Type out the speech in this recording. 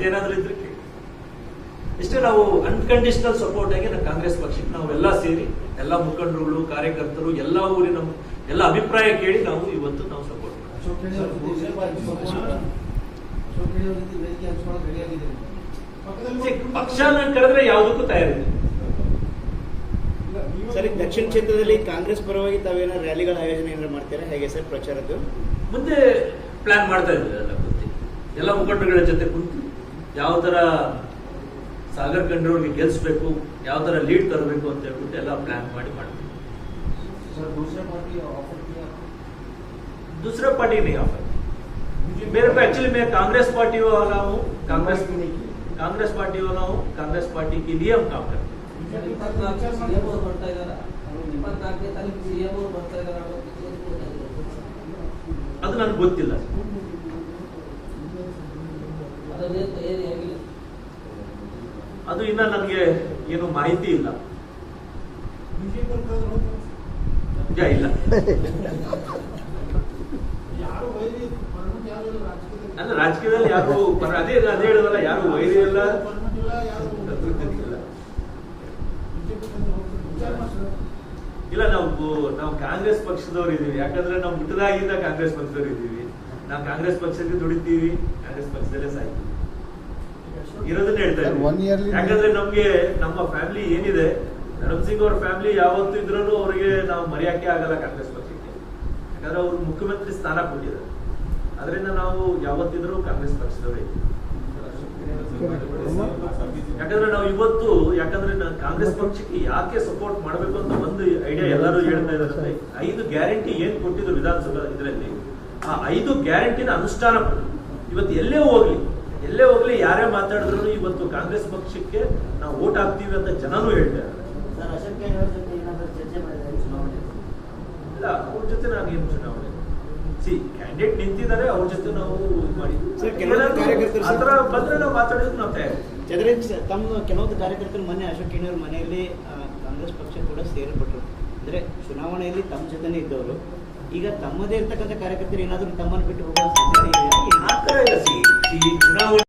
ಮತ್ತೇನಾದ್ರೂ ಇದ್ರೆ ಕೇಳಿ. ಇಷ್ಟೇ. ನಾವು ಅನ್ಕಂಡೀಷನಲ್ ಸಪೋರ್ಟ್ ಆಗಿ ನಾವು ಕಾಂಗ್ರೆಸ್ ಪಕ್ಷಕ್ಕೆ ನಾವೆಲ್ಲ ಸೇರಿ ಎಲ್ಲ ಮುಖಂಡರುಗಳು, ಕಾರ್ಯಕರ್ತರು, ಎಲ್ಲ ಊರಿನ ಎಲ್ಲ ಅಭಿಪ್ರಾಯ ಕೇಳಿ ನಾವು ಇವತ್ತು ನಾವು ಸಪೋರ್ಟ್ ಪಕ್ಷ ಕರೆದ್ರೆ ಯಾವುದಕ್ಕೂ ತಯಾರಿದೆ. ಸರ್, ದಕ್ಷಿಣ ಕ್ಷೇತ್ರದಲ್ಲಿ ಕಾಂಗ್ರೆಸ್ ಪರವಾಗಿ ತಾವೇನೋ ರ್ಯಾಲಿಗಳ ಆಯೋಜನೆ ಏನಾದ್ರು ಮಾಡ್ತೀರಾ? ಹೇಗೆ ಸರ್ ಪ್ರಚಾರದ್ದು? ಮುಂದೆ ಪ್ಲಾನ್ ಮಾಡ್ತಾ ಇದ್ದಾರೆ. ಎಲ್ಲ ಮುಖಂಡರುಗಳ ಜೊತೆ ಕುಂತು ಯಾವ ತರ ಸಾಗರ್ ಖಂಡ್ರವ್ರಿಗೆ ಗೆಲ್ಸ್ಬೇಕು, ಯಾವ ತರ ಲೀಡ್ ತರಬೇಕು ಅಂತ ಹೇಳ್ಬಿಟ್ಟು ಎಲ್ಲ ಪ್ಲಾನ್ ಮಾಡಿ ಮಾಡ್ತೀವಿ. दूसरा पार्टी नहीं ऑफर मेरे को एक्चुअली मैं कांग्रेस पार्टी वाला हूँ, कांग्रेस पार्टी वाला हूँ, कांग्रेस पार्टी के लिए हम काम करते ಅದು ನನಗೆ ಗೊತ್ತಿಲ್ಲ. ಅದು ಇನ್ನ ನನಗೆ ಏನು ಮಾಹಿತಿ ಇಲ್ಲ. ಇಲ್ಲ ಅಲ್ಲ, ರಾಜಕೀಯದಲ್ಲಿ ಯಾರು ಅದೇ ಹೇಳುವಲ್ಲ, ಯಾರು ವೈರಿ ಇಲ್ಲ. ಇಲ್ಲ, ನಾವು ಕಾಂಗ್ರೆಸ್ ಪಕ್ಷದವ್ರು ಇದೀವಿ. ಯಾಕಂದ್ರೆ ನಾವು ಹುಟ್ಟದಾಗಿಂದ ಕಾಂಗ್ರೆಸ್ ಪಕ್ಷದವ್ರು ಇದೀವಿ. ನಾವು ಕಾಂಗ್ರೆಸ್ ಪಕ್ಷಕ್ಕೆ ದುಡಿತೀವಿ, ಕಾಂಗ್ರೆಸ್ ಪಕ್ಷದಲ್ಲೇ ಸಾಯ್ತೀವಿ. ಇರೋದನ್ನ ಹೇಳ್ತಾ ಇದ್ದೀವಿ. ಯಾಕಂದ್ರೆ ನಮ್ಗೆ ನಮ್ಮ ಫ್ಯಾಮಿಲಿ ಏನಿದೆ, ಧರ್ಮ್ ಸಿಂಗ್ ಅವ್ರ ಫ್ಯಾಮಿಲಿ ಯಾವತ್ತೂ ಇದ್ರೂ ಅವರಿಗೆ ನಾವು ಮರೆಯಕ್ಕೆ ಆಗಲ್ಲ ಕಾಂಗ್ರೆಸ್ ಪಕ್ಷಕ್ಕೆ. ಯಾಕಂದ್ರೆ ಅವ್ರು ಮುಖ್ಯಮಂತ್ರಿ ಸ್ಥಾನ ಕೊಟ್ಟಿದ್ದಾರೆ. ಅದರಿಂದ ನಾವು ಯಾವತ್ತಿದ್ರೂ ಕಾಂಗ್ರೆಸ್ ಪಕ್ಷದವರೇ. ಯಾಕಂದ್ರೆ ನಾವು ಇವತ್ತು ಕಾಂಗ್ರೆಸ್ ಪಕ್ಷಕ್ಕೆ ಯಾಕೆ ಸಪೋರ್ಟ್ ಮಾಡಬೇಕು ಅಂತ ಒಂದು ಐಡಿಯಾ ಎಲ್ಲರೂ ಹೇಳ್ತಾ ಇದ್ದಾರೆ. 5 ಗ್ಯಾರಂಟಿ ಏನ್ ಕೊಟ್ಟಿದ್ರು ವಿಧಾನಸಭಾ ಇದರಲ್ಲಿ, ಆ 5 ಗ್ಯಾರಂಟಿನ ಅನುಷ್ಠಾನ ಇವತ್ತು ಎಲ್ಲೇ ಹೋಗ್ಲಿ ಯಾರೇ ಮಾತಾಡಿದ್ರು ಇವತ್ತು ಕಾಂಗ್ರೆಸ್ ಪಕ್ಷಕ್ಕೆ ನಾವು ವೋಟ್ ಹಾಕ್ತೀವಿ ಅಂತ ಜನನೂ ಹೇಳ್ತಾರೆ. ಇಲ್ಲ, ಅವ್ರ ಜೊತೆ ನಾವೇನು ಚುನಾವಣೆ ಕ್ಯಾಂಡಿಡೇಟ್ ನಿಂತಿದ್ದಾರೆ, ಅವ್ರ ಜೊತೆ ನಾವು ಮಾಡಿ ಆತರ ಬಂದ್ರೆ ನಾವು ಮಾತಾಡೋದಕ್ಕೆ ನಾವು ತಯಾರಿ. ತಮ್ಮ ಕೆಲವೊಂದು ಕಾರ್ಯಕರ್ತರು ಮೊನ್ನೆ ಅಶೋಕ್ ಕಿಣಿಯವ್ರ ಮನೆಯಲ್ಲಿ ಕಾಂಗ್ರೆಸ್ ಪಕ್ಷ ಕೂಡ ಸೇರ್ಪಟ್ರು. ಅಂದ್ರೆ ಚುನಾವಣೆಯಲ್ಲಿ ತಮ್ಮ ಜೊತೆನೇ ಇದ್ದವರು ಈಗ ತಮ್ಮದೇ ಇರ್ತಕ್ಕಂಥ ಕಾರ್ಯಕರ್ತರು ಏನಾದ್ರು ತಮ್ಮನ್ನು ಬಿಟ್ಟು ಹೋಗುವ ಸಾಧ್ಯತೆ ಚುನಾವಣೆ